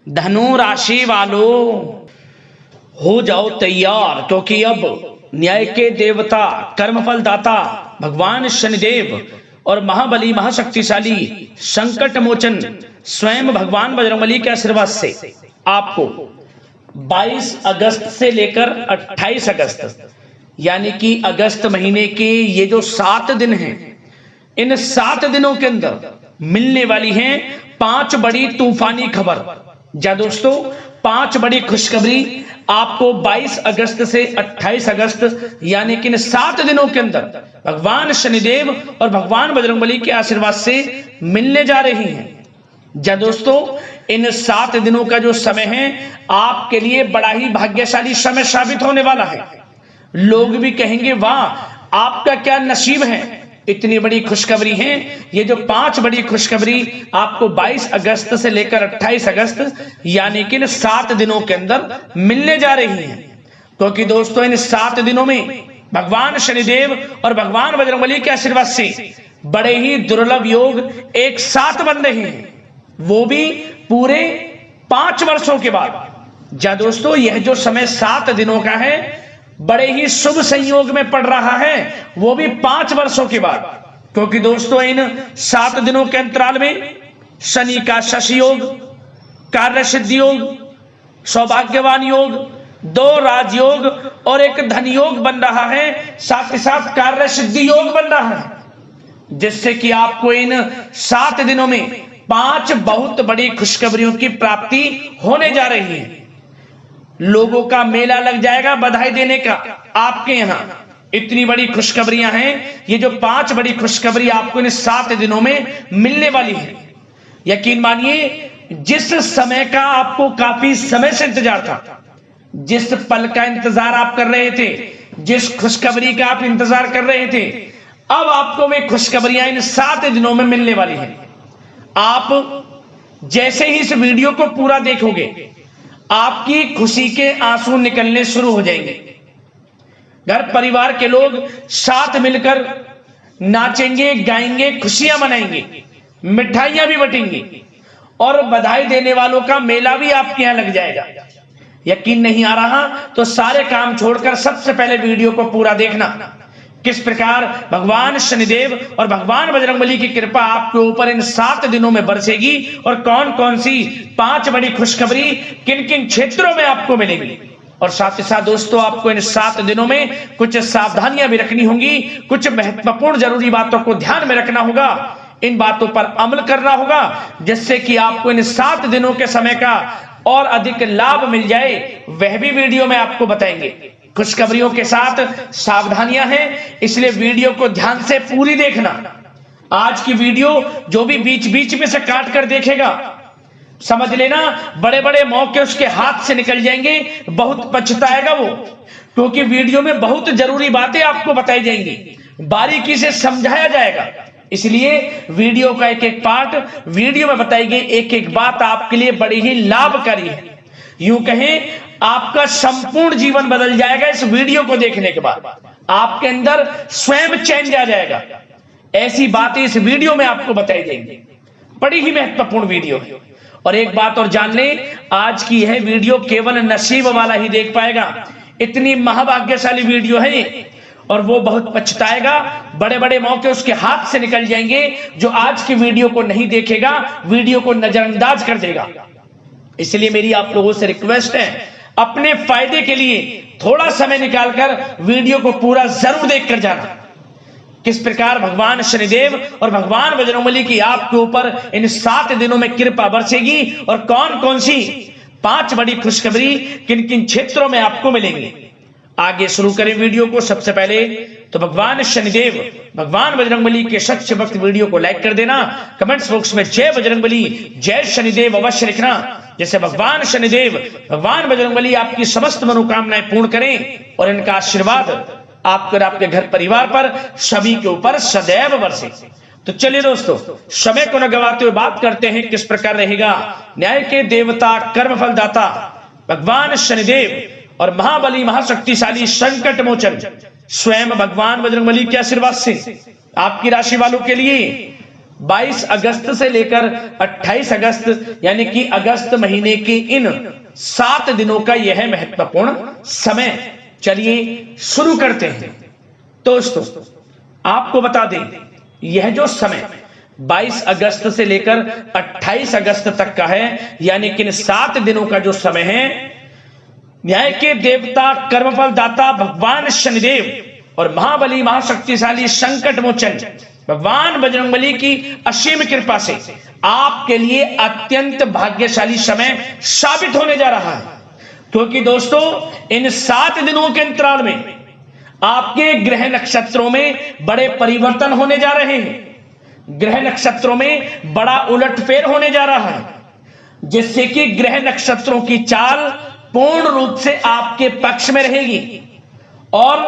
धनु राशि वालों हो जाओ तैयार, क्योंकि अब न्याय के देवता, कर्मफल दाता भगवान शनिदेव और महाबली महाशक्तिशाली संकट मोचन स्वयं भगवान बजरंगबली के आशीर्वाद से आपको 22 अगस्त से लेकर 28 अगस्त यानी कि अगस्त महीने के ये जो 7 दिन हैं, इन 7 दिनों के अंदर मिलने वाली हैं 5 बड़ी तूफानी खबर। जा दोस्तों, 5 बड़ी खुशखबरी आपको 22 अगस्त से 28 अगस्त यानी कि इन 7 दिनों के अंदर भगवान शनिदेव और भगवान बजरंगबली के आशीर्वाद से मिलने जा रही हैं। जा दोस्तों, इन 7 दिनों का जो समय है आपके लिए बड़ा ही भाग्यशाली समय साबित होने वाला है। लोग भी कहेंगे वाह, आपका क्या नसीब है, इतनी बड़ी खुशखबरी है। ये जो 5 बड़ी खुशखबरी आपको 22 अगस्त से लेकर 28 अगस्त यानी कि इन 7 दिनों के अंदर मिलने जा रही हैं, क्योंकि दोस्तों इन 7 दिनों में भगवान शनिदेव और भगवान बजरंगबली के आशीर्वाद से बड़े ही दुर्लभ योग एक साथ बन रहे हैं, वो भी पूरे 5 वर्षों के बाद। जा दोस्तों, यह जो समय 7 दिनों का है बड़े ही शुभ संयोग में पड़ रहा है, वो भी 5 वर्षों के बाद, क्योंकि दोस्तों इन 7 दिनों के अंतराल में शनि का शशि योग, कार्य सिद्धि योग, सौभाग्यवान योग, 2 राजयोग और एक धन योग बन रहा है, साथ ही साथ कार्य सिद्धि योग बन रहा है, जिससे कि आपको इन 7 दिनों में 5 बहुत बड़ी खुशखबरियों की प्राप्ति होने जा रही है। लोगों का मेला लग जाएगा बधाई देने का आपके यहां, इतनी बड़ी खुशखबरियां हैं। ये जो 5 बड़ी खुशखबरी आपको इन 7 दिनों में मिलने वाली है, यकीन मानिए जिस समय का आपको काफी समय से इंतजार था, जिस पल का इंतजार आप कर रहे थे, जिस खुशखबरी का आप इंतजार कर रहे थे, अब आपको वे खुशखबरियां इन 7 दिनों में मिलने वाली है। आप जैसे ही इस वीडियो को पूरा देखोगे आपकी खुशी के आंसू निकलने शुरू हो जाएंगे। घर परिवार के लोग साथ मिलकर नाचेंगे, गाएंगे, खुशियां मनाएंगे, मिठाइयां भी बटेंगी और बधाई देने वालों का मेला भी आपके यहां लग जाएगा। यकीन नहीं आ रहा तो सारे काम छोड़कर सबसे पहले वीडियो को पूरा देखना, किस प्रकार भगवान शनिदेव और भगवान बजरंगबली की कृपा आपके ऊपर इन 7 दिनों में बरसेगी और कौन कौन सी 5 बड़ी खुशखबरी किन किन क्षेत्रों में आपको मिलेगी। और साथ ही साथ दोस्तों आपको इन 7 दिनों में कुछ सावधानियां भी रखनी होंगी, कुछ महत्वपूर्ण जरूरी बातों को ध्यान में रखना होगा, इन बातों पर अमल करना होगा, जिससे कि आपको इन 7 दिनों के समय का और अधिक लाभ मिल जाए, वह भी वीडियो में आपको बताएंगे। खुशखबरियों के साथ सावधानियां हैं, इसलिए वीडियो को ध्यान से पूरी देखना। आज की वीडियो जो भी बीच बीच में से काट कर देखेगा, समझ लेना बड़े बड़े मौके उसके हाथ से निकल जाएंगे, बहुत पछताएगा वो, क्योंकि वीडियो में बहुत जरूरी बातें आपको बताई जाएंगी, बारीकी से समझाया जाएगा। इसलिए वीडियो का एक एक पार्ट, वीडियो में बताई गई एक एक बात आपके लिए बड़ी ही लाभकारी है। यूं कहें आपका संपूर्ण जीवन बदल जाएगा इस वीडियो को देखने के बाद, आपके अंदर स्वयं चेंज आ जाएगा। ऐसी बातें इस वीडियो में आपको बताई जाएंगी, बड़ी ही महत्वपूर्ण वीडियो है। और एक बात और जान लें, आज की यह वीडियो केवल नसीब वाला ही देख पाएगा, इतनी महाभाग्यशाली वीडियो है और वो बहुत पछताएगा, बड़े बड़े मौके उसके हाथ से निकल जाएंगे। जो आज की वीडियो को नहीं देखेगा, वीडियो को नजरअंदाज कर देगा। इसलिए मेरी आप लोगों से रिक्वेस्ट है, अपने फायदे के लिए थोड़ा समय निकालकर वीडियो को पूरा जरूर देखकर जाना, किस प्रकार भगवान शनिदेव और भगवान बजरंगबली की आपके ऊपर इन 7 दिनों में कृपा बरसेगी और कौन कौन सी 5 बड़ी खुशखबरी किन किन क्षेत्रों में आपको मिलेंगी। आगे शुरू करें वीडियो को। सबसे पहले तो भगवान शनिदेव भगवान बजरंगबली के सच्चे भक्त वीडियो को लाइक कर देना, कमेंट्स बॉक्स में जय बजरंगबली जय शनिदेव अवश्य लिखना, जैसे भगवान शनिदेव भगवान बजरंगबली आपकी समस्त मनोकामनाएं पूर्ण करें और इनका आशीर्वाद आपके और आपके घर परिवार पर सभी के ऊपर सदैव बरसे। तो चलिए दोस्तों, समय को न गवाते हुए बात करते हैं किस प्रकार रहेगा न्याय के देवता, कर्मफल दाता भगवान शनिदेव और महाबली महाशक्तिशाली संकट मोचन स्वयं भगवान बजरंगबली के आशीर्वाद से आपकी राशि वालों के लिए 22 अगस्त से लेकर 28 अगस्त यानी कि अगस्त महीने के इन 7 दिनों का यह महत्वपूर्ण समय। चलिए शुरू करते हैं। दोस्तों आपको बता दें, यह जो समय 22 अगस्त से लेकर 28 अगस्त तक का है, यानी कि इन 7 दिनों का जो समय है, न्याय के देवता कर्मफल दाता भगवान शनिदेव और महाबली महाशक्तिशाली संकट मोचन भगवान बजरंगबली की असीम कृपा से आपके लिए अत्यंत भाग्यशाली समय साबित होने जा रहा है। क्योंकि दोस्तों इन 7 दिनों के अंतराल में आपके ग्रह नक्षत्रों में बड़े परिवर्तन होने जा रहे हैं। ग्रह नक्षत्रों में बड़ा उलटफेर होने जा रहा है, जिससे कि ग्रह नक्षत्रों की चाल पूर्ण रूप से आपके पक्ष में रहेगी और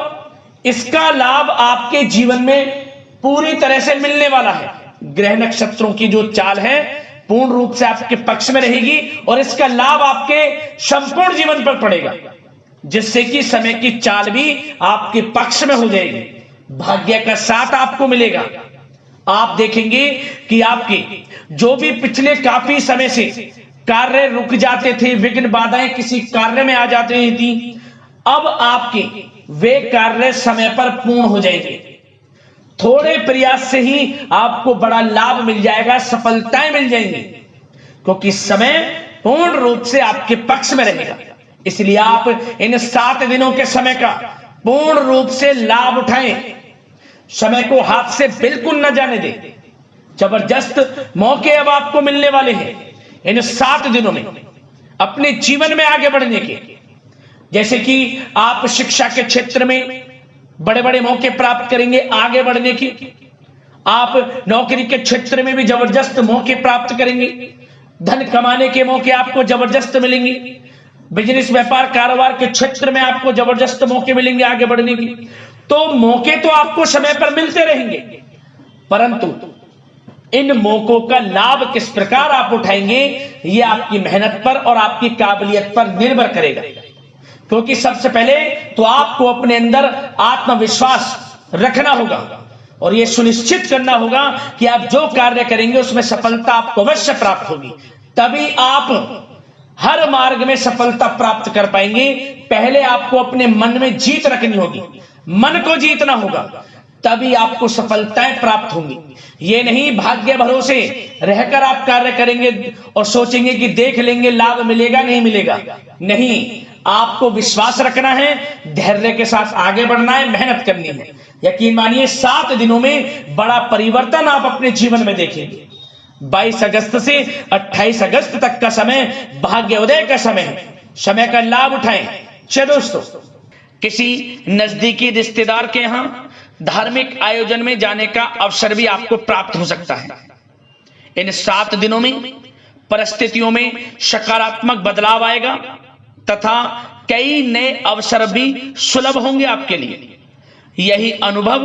इसका लाभ आपके जीवन में पूरी तरह से मिलने वाला है। ग्रह नक्षत्रों की जो चाल है पूर्ण रूप से आपके पक्ष में रहेगी और इसका लाभ आपके संपूर्ण जीवन पर पड़ेगा, जिससे कि समय की चाल भी आपके पक्ष में हो जाएगी। भाग्य का साथ आपको मिलेगा। आप देखेंगे कि आपके जो भी पिछले काफी समय से कार्य रुक जाते थे, विघ्न बाधाएं किसी कार्य में आ जाती थी, अब आपके वे कार्य समय पर पूर्ण हो जाएंगे। थोड़े प्रयास से ही आपको बड़ा लाभ मिल जाएगा, सफलताएं मिल जाएंगी, क्योंकि समय पूर्ण रूप से आपके पक्ष में रहेगा। इसलिए आप इन 7 दिनों के समय का पूर्ण रूप से लाभ उठाएं। समय को हाथ से बिल्कुल न जाने दें। जबरदस्त मौके अब आपको मिलने वाले हैं इन 7 दिनों में अपने जीवन में आगे बढ़ने के। जैसे कि आप शिक्षा के क्षेत्र में बड़े बड़े मौके प्राप्त करेंगे आगे बढ़ने की। आप नौकरी के क्षेत्र में भी जबरदस्त मौके प्राप्त करेंगे। धन कमाने के मौके आपको जबरदस्त मिलेंगे। बिजनेस व्यापार कारोबार के क्षेत्र में आपको जबरदस्त मौके मिलेंगे आगे बढ़ने की। तो मौके तो आपको समय पर मिलते रहेंगे, परंतु इन मौकों का लाभ किस प्रकार आप उठाएंगे, यह आपकी मेहनत पर और आपकी काबिलियत पर निर्भर करेगा। क्योंकि सबसे पहले तो आपको अपने अंदर आत्मविश्वास रखना होगा और यह सुनिश्चित करना होगा कि आप जो कार्य करेंगे उसमें सफलता आपको अवश्य प्राप्त होगी। तभी आप हर मार्ग में सफलता प्राप्त कर पाएंगे। पहले आपको अपने मन में जीत रखनी होगी, मन को जीतना होगा, तभी आपको सफलताएं प्राप्त होंगी। ये नहीं भाग्य भरोसे रहकर आप कार्य करेंगे और सोचेंगे कि देख लेंगे लाभ मिलेगा नहीं मिलेगा। नहीं, आपको विश्वास रखना है, धैर्य के साथ आगे बढ़ना है, मेहनत करनी है। यकीन मानिए 7 दिनों में बड़ा परिवर्तन आप अपने जीवन में देखेंगे। 22 अगस्त से 28 अगस्त तक का समय भाग्योदय का समय है। समय का लाभ उठाएं। चलो दोस्तों, किसी नजदीकी रिश्तेदार के यहां धार्मिक आयोजन में जाने का अवसर भी आपको प्राप्त हो सकता है। इन 7 दिनों में परिस्थितियों में सकारात्मक बदलाव आएगा तथा कई नए अवसर भी सुलभ होंगे आपके लिए। यही अनुभव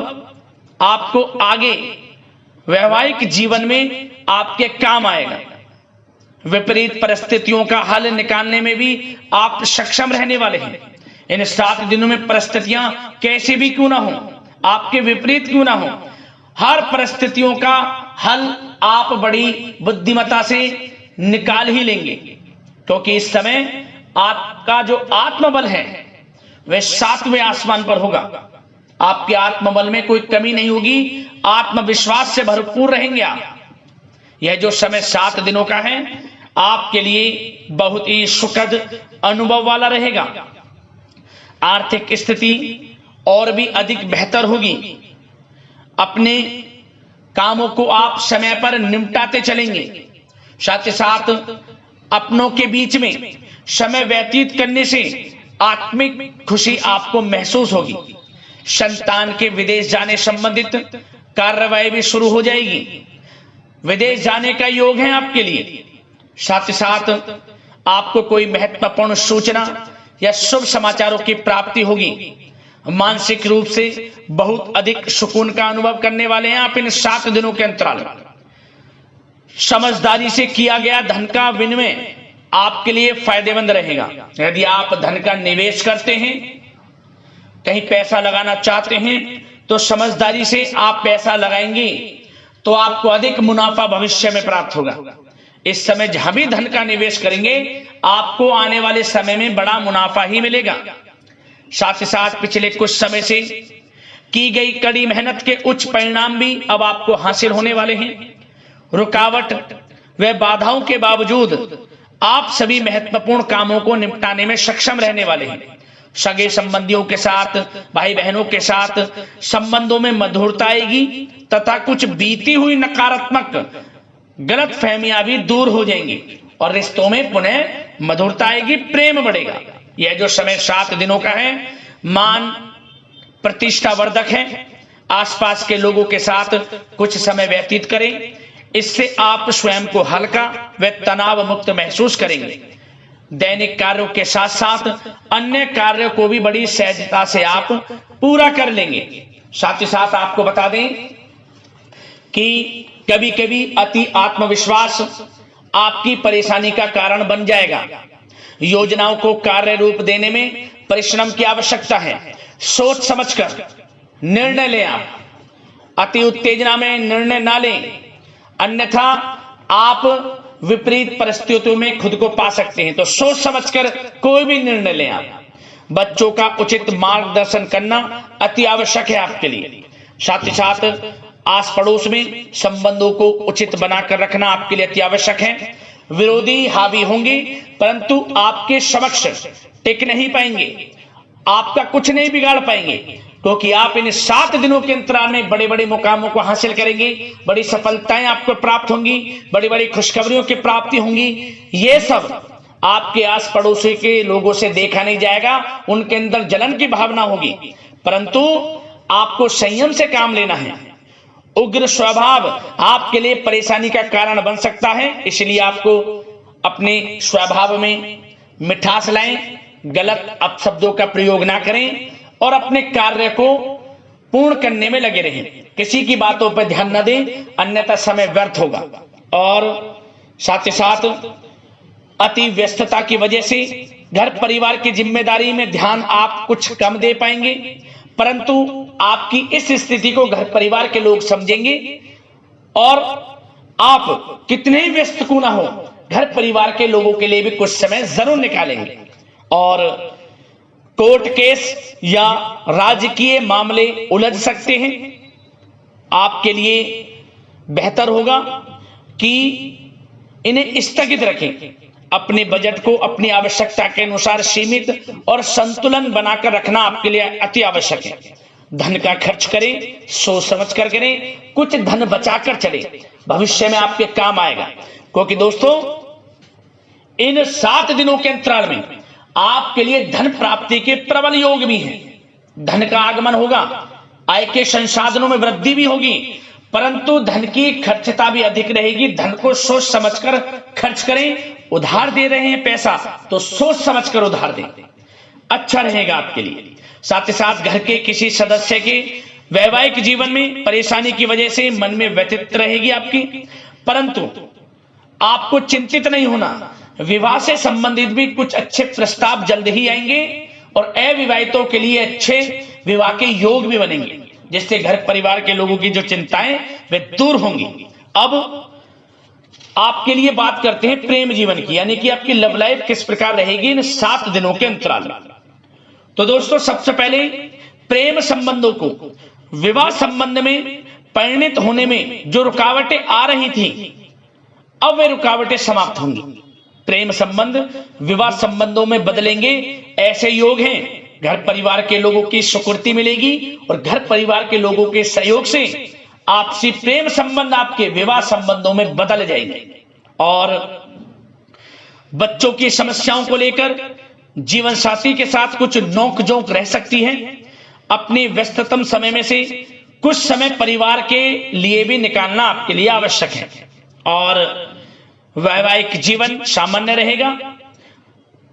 आपको आगे वैवाहिक जीवन में आपके काम आएगा। विपरीत परिस्थितियों का हल निकालने में भी आप सक्षम रहने वाले हैं। इन 7 दिनों में परिस्थितियां कैसे भी क्यों ना हो, आपके विपरीत क्यों ना हो, हर परिस्थितियों का हल आप बड़ी बुद्धिमत्ता से निकाल ही लेंगे। क्योंकि इस समय आपका जो आत्मबल है वह 7वें आसमान पर होगा। आपके आत्मबल में कोई कमी नहीं होगी, आत्मविश्वास से भरपूर रहेंगे आप। यह जो समय 7 दिनों का है आपके लिए बहुत ही सुखद अनुभव वाला रहेगा। आर्थिक स्थिति और भी अधिक बेहतर होगी। अपने कामों को आप समय पर निपटाते चलेंगे। साथ ही साथ अपनों के बीच में समय व्यतीत करने से आत्मिक खुशी आपको महसूस होगी। संतान के विदेश जाने संबंधित कार्रवाई भी शुरू हो जाएगी। विदेश जाने का योग है आपके लिए। साथ ही साथ आपको कोई महत्वपूर्ण सूचना या शुभ समाचारों की प्राप्ति होगी। मानसिक रूप से बहुत अधिक सुकून का अनुभव करने वाले हैं आप इन 7 दिनों के अंतराल। समझदारी से किया गया धन का विनिमय आपके लिए फायदेमंद रहेगा। यदि आप धन का निवेश करते हैं, कहीं पैसा लगाना चाहते हैं, तो समझदारी से आप पैसा लगाएंगे तो आपको अधिक मुनाफा भविष्य में प्राप्त होगा। इस समय जहां भी धन का निवेश करेंगे आपको आने वाले समय में बड़ा मुनाफा ही मिलेगा। साथ ही साथ पिछले कुछ समय से की गई कड़ी मेहनत के उच्च परिणाम भी अब आपको हासिल होने वाले हैं। रुकावट व बाधाओं के बावजूद आप सभी महत्वपूर्ण कामों को निपटाने में सक्षम रहने वाले हैं। सगे संबंधियों के साथ, भाई बहनों के साथ संबंधों में मधुरता आएगी तथा कुछ बीती हुई नकारात्मक गलत फहमियां भी दूर हो जाएंगी और रिश्तों में पुनः मधुरता आएगी, प्रेम बढ़ेगा। यह जो समय 7 दिनों का है मान प्रतिष्ठा वर्धक है। आसपास के लोगों के साथ कुछ समय व्यतीत करें, इससे आप स्वयं को हल्का व तनाव मुक्त महसूस करेंगे। दैनिक कार्यों के साथ साथ अन्य कार्यों को भी बड़ी सहजता से आप पूरा कर लेंगे। साथ ही साथ आपको बता दें कि कभी कभी अति आत्मविश्वास आपकी परेशानी का कारण बन जाएगा। योजनाओं को कार्य रूप देने में परिश्रम की आवश्यकता है। सोच समझकर निर्णय लें। आप अति उत्तेजना में निर्णय ना लें, अन्यथा आप विपरीत परिस्थितियों में खुद को पा सकते हैं। तो सोच समझकर कोई भी निर्णय लें। आप बच्चों का उचित मार्गदर्शन करना अति आवश्यक है आपके लिए। साथ ही साथ आस पड़ोस में संबंधों को उचित बनाकर रखना आपके लिए अति आवश्यक है। विरोधी हावी होंगे परंतु आपके समक्ष टिक नहीं पाएंगे, आपका कुछ नहीं बिगाड़ पाएंगे, क्योंकि आप इन 7 दिनों के अंतराल में बड़े बड़े मुकामों को हासिल करेंगे। बड़ी सफलताएं आपको प्राप्त होंगी, बड़ी बड़ी खुशखबरियों की प्राप्ति होंगी। ये सब आपके आस पड़ोसी के लोगों से देखा नहीं जाएगा, उनके अंदर जलन की भावना होगी, परंतु आपको संयम से काम लेना है। उग्र स्वभाव आपके लिए परेशानी का कारण बन सकता है, इसलिए आपको अपने स्वभाव में मिठास लाएं, गलत अपशब्दों का प्रयोग ना करें और अपने कार्य को पूर्ण करने में लगे रहें। किसी की बातों पर ध्यान न दें, अन्यथा समय व्यर्थ होगा। और साथ ही साथ अति व्यस्तता की वजह से घर परिवार की जिम्मेदारी में ध्यान आप कुछ कम दे पाएंगे, परंतु आपकी इस स्थिति को घर परिवार के लोग समझेंगे और आप कितने ही व्यस्त क्यों ना हो, घर परिवार के लोगों के लिए भी कुछ समय जरूर निकालेंगे। और कोर्ट केस या राजकीय मामले उलझ सकते हैं। आपके लिए बेहतर होगा कि इन्हें स्थगित रखें। अपने बजट को अपनी आवश्यकता के अनुसार सीमित और संतुलन बनाकर रखना आपके लिए अति आवश्यक है। धन का खर्च करें, सोच समझ कर करें, कुछ धन बचाकर चलें, भविष्य में आपके काम आएगा। क्योंकि दोस्तों इन 7 दिनों के अंतराल में आपके लिए धन प्राप्ति के प्रबल योग भी हैं। धन का आगमन होगा, आय के संसाधनों में वृद्धि भी होगी, परंतु धन की खर्चता भी अधिक रहेगी। धन को सोच समझकर खर्च करें। उधार दे रहे हैं पैसा तो सोच समझकर उधार दें, अच्छा रहेगा आपके लिए। साथ ही साथ घर के किसी सदस्य के वैवाहिक जीवन में परेशानी की वजह से मन में व्यथित रहेगी आपकी, परंतु आपको चिंतित नहीं होना। विवाह से संबंधित भी कुछ अच्छे प्रस्ताव जल्द ही आएंगे और अविवाहितों के लिए अच्छे विवाह के योग भी बनेंगे, जिससे घर परिवार के लोगों की जो चिंताएं वे दूर होंगी। अब आपके लिए बात करते हैं प्रेम जीवन की, यानी कि आपकी लव लाइफ किस प्रकार रहेगी इन 7 दिनों के अंतराल में। तो दोस्तों सबसे पहले प्रेम संबंधों को, विवाह संबंध में परिणित होने में जो रुकावटें आ रही थी, अब वे रुकावटें समाप्त होंगी। प्रेम संबंध विवाह संबंधों में बदलेंगे, ऐसे योग हैं। घर परिवार के लोगों की स्वीकृति मिलेगी और घर परिवार के लोगों के सहयोग से आपसी प्रेम संबंध आपके विवाह संबंधों में बदल जाएंगे। और बच्चों की समस्याओं को लेकर जीवन साथी के साथ कुछ नोक-झोंक रह सकती है। अपने व्यस्ततम समय में से कुछ समय परिवार के लिए भी निकालना आपके लिए आवश्यक है। और वैवाहिक जीवन सामान्य रहेगा।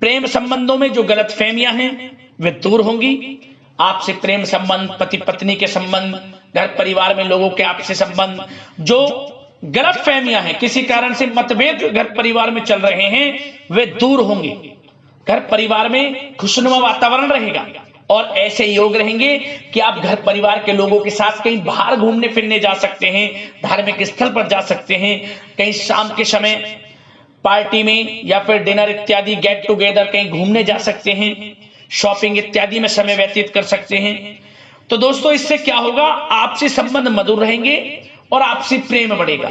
प्रेम संबंधों में जो गलतफहमियां हैं वे दूर होंगी। आपसे प्रेम संबंध, पति पत्नी के संबंध, घर परिवार में लोगों के आपसे संबंध, जो गलतफहमियां हैं, किसी कारण से मतभेद घर परिवार में चल रहे हैं, वे दूर होंगे। घर परिवार में खुशनुमा वातावरण रहेगा और ऐसे योग रहेंगे कि आप घर परिवार के लोगों के साथ कहीं बाहर घूमने फिरने जा सकते हैं, धार्मिक स्थल पर जा सकते हैं, कहीं शाम के समय पार्टी में या फिर डिनर इत्यादि गेट टुगेदर कहीं घूमने जा सकते हैं, शॉपिंग इत्यादि में समय व्यतीत कर सकते हैं। तो दोस्तों इससे क्या होगा, आपसी संबंध मधुर रहेंगे और आपसी प्रेम बढ़ेगा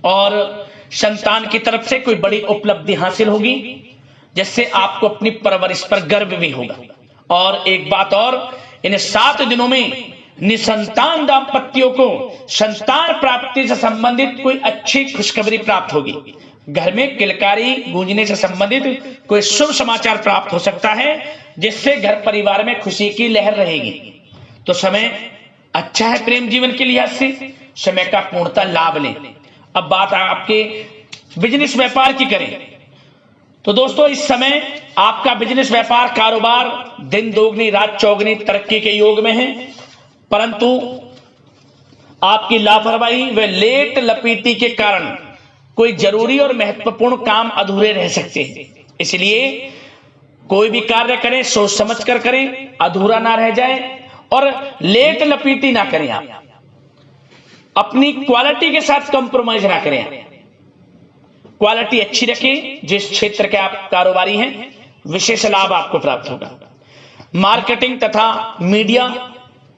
और संतान की तरफ से कोई बड़ी उपलब्धि हासिल होगी, जिससे आपको अपनी परवरिश पर गर्व भी होगा। और एक बात और, इन 7 दिनों में निसंतान दाम्पत्यों को संतान प्राप्ति से संबंधित कोई अच्छी खुशखबरी प्राप्त होगी। घर में किलकारी गूंजने से संबंधित कोई शुभ समाचार प्राप्त हो सकता है, जिससे घर परिवार में खुशी की लहर रहेगी। तो समय अच्छा है प्रेम जीवन के लिहाज से, समय का पूर्णतः लाभ लें। अब बात आपके बिजनेस व्यापार की करें तो दोस्तों इस समय आपका बिजनेस व्यापार कारोबार दिन दोगुनी रात चौगुनी तरक्की के योग में है, परंतु आपकी लापरवाही व लेट लपीटी के कारण कोई जरूरी और महत्वपूर्ण काम अधूरे रह सकते हैं। इसलिए कोई भी कार्य करें सोच समझ कर करें, अधूरा ना रह जाए और लेट लपीटी ना करें। आप अपनी क्वालिटी के साथ कंप्रोमाइज ना करें, क्वालिटी अच्छी रखें। जिस क्षेत्र के आप कारोबारी हैं विशेष लाभ आपको प्राप्त होगा। मार्केटिंग तथा मीडिया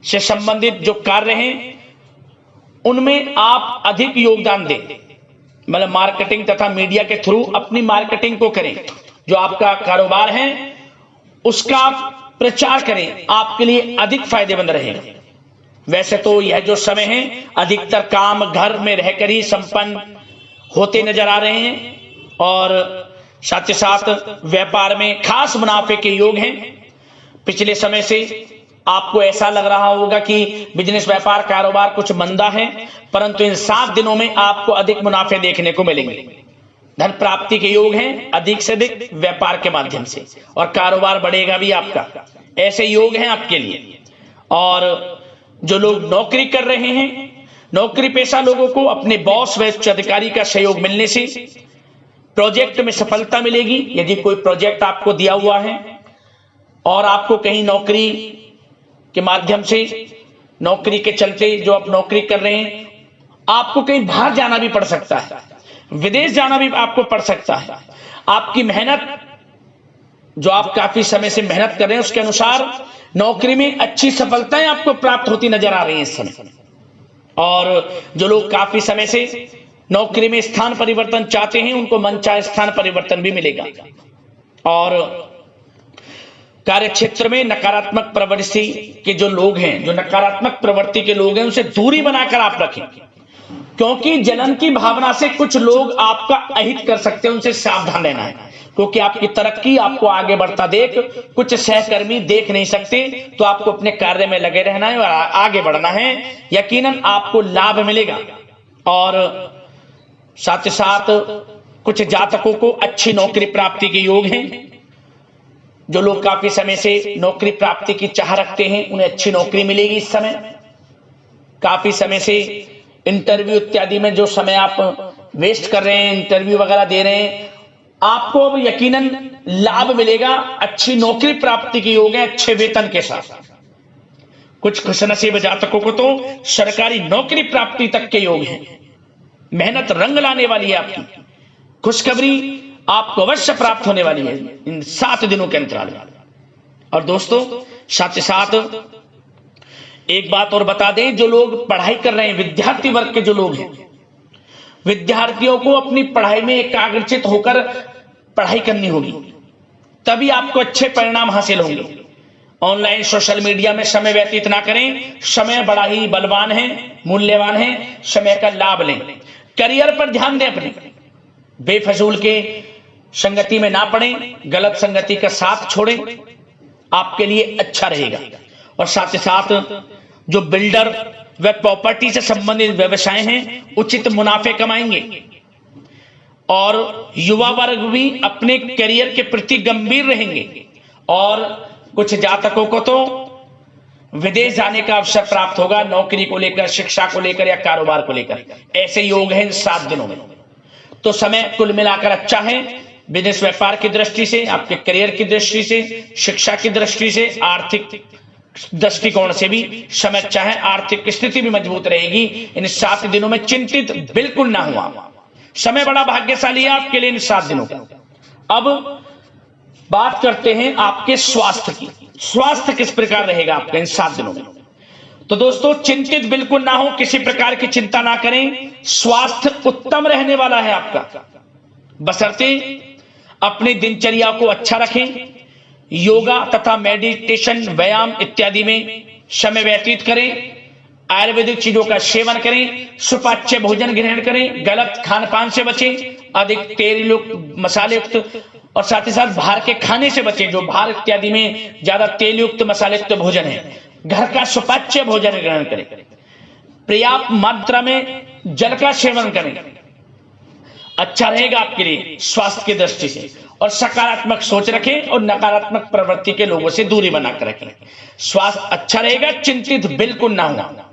से संबंधित जो कार्य हैं उनमें आप अधिक योगदान दें, मतलब मार्केटिंग तथा मीडिया के थ्रू अपनी मार्केटिंग को करें। जो आपका कारोबार है उसका आप प्रचार करें, आपके लिए अधिक फायदेमंद रहेगा। वैसे तो यह जो समय है अधिकतर काम घर में रहकर ही संपन्न होते नजर आ रहे हैं और साथ ही साथ व्यापार में खास मुनाफे के योग हैं। पिछले समय से आपको ऐसा लग रहा होगा कि बिजनेस व्यापार कारोबार कुछ मंदा है, परंतु इन 7 दिनों में आपको अधिक मुनाफे देखने को मिलेंगे। धन प्राप्ति के योग हैं अधिक से अधिक व्यापार के माध्यम से, और कारोबार बढ़ेगा भी आपका। ऐसे योग हैं आपके लिए। और जो लोग नौकरी कर रहे हैं, नौकरी पेशा लोगों को अपने बॉस व उच्च अधिकारी का सहयोग मिलने से प्रोजेक्ट में सफलता मिलेगी। यदि कोई प्रोजेक्ट आपको दिया हुआ है और आपको कहीं नौकरी के माध्यम से, नौकरी के चलते जो आप नौकरी कर रहे हैं, आपको कहीं बाहर जाना भी पड़ सकता है, विदेश जाना भी आपको पड़ सकता है। आपकी मेहनत जो आप काफी समय से मेहनत कर रहे हैं उसके अनुसार नौकरी में अच्छी सफलताएं आपको प्राप्त होती नजर आ रही हैं इस समय। और जो लोग काफी समय से नौकरी में स्थान परिवर्तन चाहते हैं उनको मनचाहे स्थान परिवर्तन भी मिलेगा। और कार्य क्षेत्र में नकारात्मक प्रवृत्ति के जो लोग हैं, जो नकारात्मक प्रवृत्ति के लोग हैं, उनसे दूरी बनाकर आप रखें, क्योंकि जलन की भावना से कुछ लोग आपका अहित कर सकते हैं। उनसे सावधान रहना है, क्योंकि आपकी तरक्की आपको आगे बढ़ता देख कुछ सहकर्मी देख नहीं सकते। तो आपको अपने कार्य में लगे रहना है और आगे बढ़ना है, यकीनन आपको लाभ मिलेगा। और साथ ही साथ कुछ जातकों को अच्छी नौकरी प्राप्ति के योग हैं। जो लोग काफी समय से नौकरी प्राप्ति की चाह रखते हैं उन्हें अच्छी नौकरी मिलेगी इस समय। काफी समय से इंटरव्यू इत्यादि में जो समय आप वेस्ट कर रहे हैं, इंटरव्यू वगैरह दे रहे हैं, आपको अब यकीनन लाभ मिलेगा। अच्छी नौकरी प्राप्ति के योग है अच्छे वेतन के साथ। कुछ खुशनसीब जातकों को तो सरकारी नौकरी प्राप्ति तक के योग हैं। मेहनत रंग लाने वाली है आपकी। खुशखबरी आपको अवश्य प्राप्त होने वाली है इन 7 दिनों के अंतराल में। और दोस्तों साथ ही साथ एक बात और बता दें, जो लोग पढ़ाई कर रहे हैं, विद्यार्थी वर्ग के जो लोग हैं, विद्यार्थियों को अपनी पढ़ाई में एकाग्रचित होकर पढ़ाई करनी होगी, तभी आपको अच्छे परिणाम हासिल होंगे। ऑनलाइन सोशल मीडिया में समय व्यतीत ना करें। समय बड़ा ही बलवान है, मूल्यवान है, समय का लाभ लें। करियर पर ध्यान दें, अपने बेफजूल के संगति में ना पड़ें, गलत संगति का साथ छोड़ें, आपके लिए अच्छा रहेगा। और साथ ही साथ जो बिल्डर व प्रॉपर्टी से संबंधित व्यवसाय हैं उचित मुनाफे कमाएंगे। और युवा वर्ग भी अपने करियर के प्रति गंभीर रहेंगे। और कुछ जातकों को तो विदेश जाने का अवसर प्राप्त होगा, नौकरी को लेकर, शिक्षा को लेकर या कारोबार को लेकर। ऐसे योग हैं इन 7 दिनों में। तो समय कुल मिलाकर अच्छा है। बिजनेस व्यापार की दृष्टि से, आपके करियर की दृष्टि से, शिक्षा की दृष्टि से, आर्थिक दृष्टिकोण से भी समय अच्छा है। आर्थिक स्थिति भी मजबूत रहेगी। इन 7 दिनों में चिंतित बिल्कुल ना हुआ। समय बड़ा भाग्यशाली है आपके लिए इन 7 दिनों का। अब बात करते हैं आपके स्वास्थ्य की। स्वास्थ्य किस प्रकार रहेगा आपका इन 7 दिनों में? तो दोस्तों चिंतित बिल्कुल ना हो, किसी प्रकार की चिंता ना करें। स्वास्थ्य उत्तम रहने वाला है आपका, बशर्ते अपनी दिनचर्या को अच्छा रखें, योगा तथा मेडिटेशन, व्यायाम इत्यादि में समय व्यतीत करें, आयुर्वेदिक चीजों का सेवन करें, सुपाच्य भोजन ग्रहण करें, गलत खान पान से बचें, अधिक तेल युक्त, मसाले युक्त और साथ ही साथ बाहर के खाने से बचें। जो बाहर इत्यादि में ज्यादा तेल युक्त, मसाले युक्त भोजन है, घर का सुपाच्य भोजन ग्रहण करें, पर्याप्त मात्रा में जल का सेवन करें, अच्छा रहेगा आपके लिए स्वास्थ्य की दृष्टि से। और सकारात्मक सोच रखें और नकारात्मक प्रवृत्ति के लोगों से दूरी बनाकर रखें। स्वास्थ्य अच्छा रहेगा, चिंतित बिल्कुल ना हो।